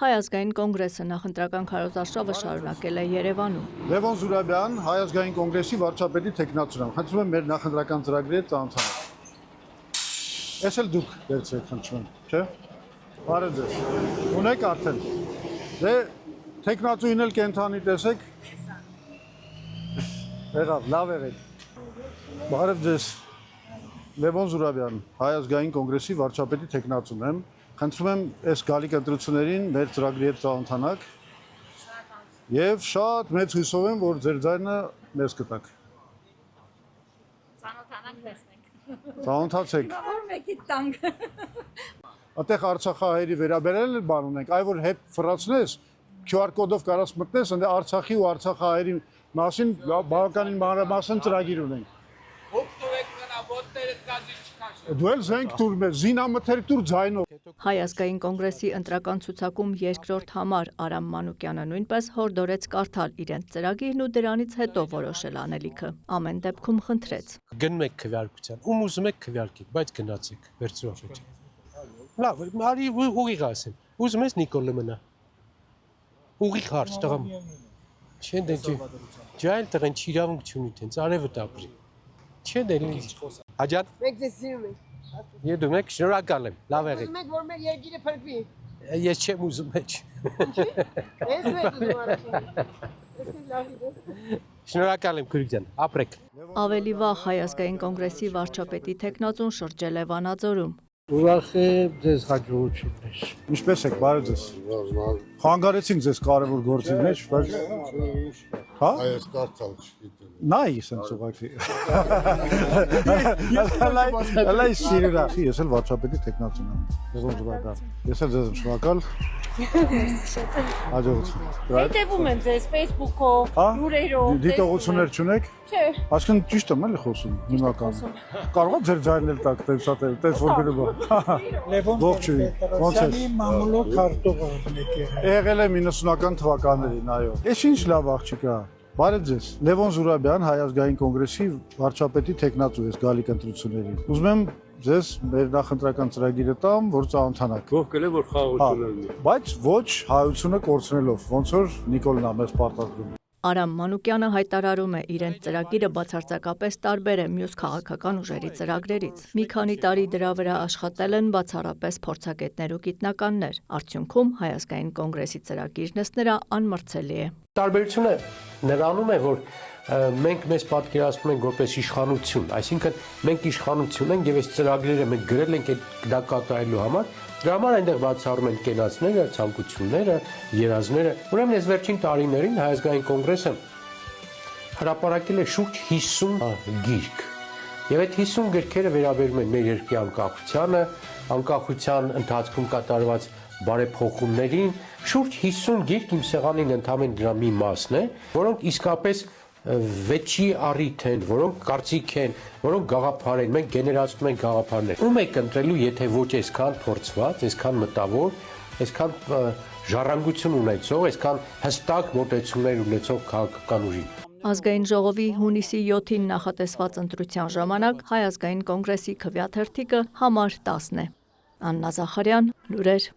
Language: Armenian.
Հայ ազգային կոնգրեսը նախընտրական քարոզարշավը շարունակել է Երևանում։ Լևոն Զուրաբյան, Հայ ազգային կոնգրեսի վարչապետի թեկնածու։ Խնդրում եմ մեր նախընտրական ծրագրի հետ ծանոթանալ։ Ես էլ դուք դերցեք, խնդրում եմ, չէ՞։ Բարև ձեզ։ Ունեք արդեն։ Դե թեկնածուին էլ կենթանի տեսեք։ Եղավ, լավ եղեք։ Բարև ձեզ։ Լևոն Զուրաբյան, Հայ ազգային կոնգրեսի վարչապետի թեկնածուն եմ։ Խնդրում եմ այս գալիք ընտրություններին մեր ծրագրի հետ ծանոթանաք։ Եվ շատ մեծ հույսով եմ, որ ձեր ձայնը մեզ կտաք։ Ծանոթանանք տեսնենք։ Ծանոթացեք։ Որ մեկի տանք։ Այդտեղ Արցախահայերի վերաբերել բան ունենք, այ որ հետ ֆրացնես, QR կոդով կարաս մտնես, ընդ Արցախի ու Արցախահայերի մասին բավականին մանրամասն ծրագիր ունենք։ Դու էլ զենք տուր մեզ, զինամթերք տուր ձայնով։ Հայ ազգային կոնգրեսի ընտրական ցուցակում երկրորդ համար Արամ Մանուկյանը նույնպես հորդորեց կարդալ իրենց ծրագիրն ու դրանից հետո որոշել անելիքը։ Ամեն դեպքում խնդրեց։ Գնում եք քվեարկության, ում ուզում եք քվեարկեք, բայց գնացեք, վերցրու աշոջ։ Լավ, արի ուղիղ ասեմ։ Ուզում ես Նիկոլը մնա։ Ուղիղ հարց տղամ։ Չէ՞ դե ջայլ տղեն չիրավունք չունի տենց, արևը տապրի։ Չէ՞ դե լի։ Հաջան։ Մենք ձեզ սիրում ենք։ Եդում եք, շնորհակալ եմ, լավ եղեք։ Ուզում եք, որ մեր երկիրը փրկվի։ Ես չեմ ուզում մեջ։ Ինչի՞։ Ես դու եք ուզում առաջին։ Շնորհակալ եմ քույր ջան, ապրեք։ Ավելի վաղ Հայ ազգային կոնգրեսի վարչապետի թեկնածուն շրջել է Վանաձորում։ Ուրախ եմ ձեզ հաջողություններ։ Ինչպես եք, բարև ձեզ։ Խանգարեցինք ձեզ կարևոր գործի մեջ, բայց հա? Այս կարծալ չգիտեմ։ Նայ, sense ուղղակի։ Հələ սիրելա։ Ես էլ վարչապետի տեխնացուն եմ։ Լևոն Զուրաբյան։ Ես էլ ձեզ եմ շնորհակալ։ Հաջողություն։ Հետևում եմ ձեզ Facebook-ով, լուրերով։ Դիտողություններ չունեք։ Չէ։ Այսինքն ճիշտ եմ էլի խոսում, հիմնականում։ Կարող է ձեր ձայնն էլ տակ, տենց որ գրում։ Լևոն Զուրաբյանի մամուլով քարտուղարն եք եղել։ Եղել եմ 90-ական թվականներին, այո։ Էս ինչ լավ աղջիկ է։ Բարև ձեզ։ Լևոն Զուրաբյան, Հայ ազգային կոնգրեսի վարչապետի թեկնածու ես գալիք ընտրություններին։ Ուզում եմ ձեզ մեր նախընտրական ծրագիրը տամ, որ ծանոթանաք։ Ովքեր է որ խաղաղություն լինի։ Բայց ոչ հայությունը կորցնելով, ոնց որ Նիկոլն է մեզ պարտադրում։ Արամ Մանուկյանը հայտարարում է իրենց ծրագիրը բացարձակապես տարբեր է մյուս քաղաքական ուժերի ծրագրերից։ Մի քանի տարի դրա վրա աշխատել են բացառապես փորձագետներ ու գիտնականներ։ Արդյունքում Հայ ազգային կոնգրեսի ծրագիրն ըստ նրա անմրցելի է։ Տարբերությունը նրանում է, որ մենք մեզ պատկերացնում ենք որպես իշխանություն, այսինքն մենք իշխանություն ենք եւ այս ծրագրերը մենք գրել ենք դա կատարելու համար, դրա համար այնտեղ բացառում են կենացները, ցանկությունները, երազները։ Ուրեմն այս վերջին տարիներին Հայ ազգային կոնգրեսը հրապարակել է շուրջ 50 գիրք։ Եվ այդ 50 գրքերը վերաբերում են մեր երկրի անկախությանը, անկախության ընթացքում կատարված բարեփոխումներին, շուրջ 50 գիրք իմ սեղանին ընդամենը դրա մի մասն է, որոնք իսկապես վեճի առիթ են, որոնք կարծիք են, որոնք գաղափար են, մենք գեներացնում ենք գաղափարներ։ Ում եք ընտրելու, եթե ոչ այսքան փորձված, այսքան մտավոր, այսքան ժառանգություն ունեցող, այսքան հստակ մոտեցումներ ունեցող քաղաքական ուժի։ Ազգային ժողովի հունիսի 7-ին նախատեսված ընտրության ժամանակ Հայ ազգային կոնգրեսի քվեաթերթիկը համար 10 է։ Աննա Զախարյան, լուրեր։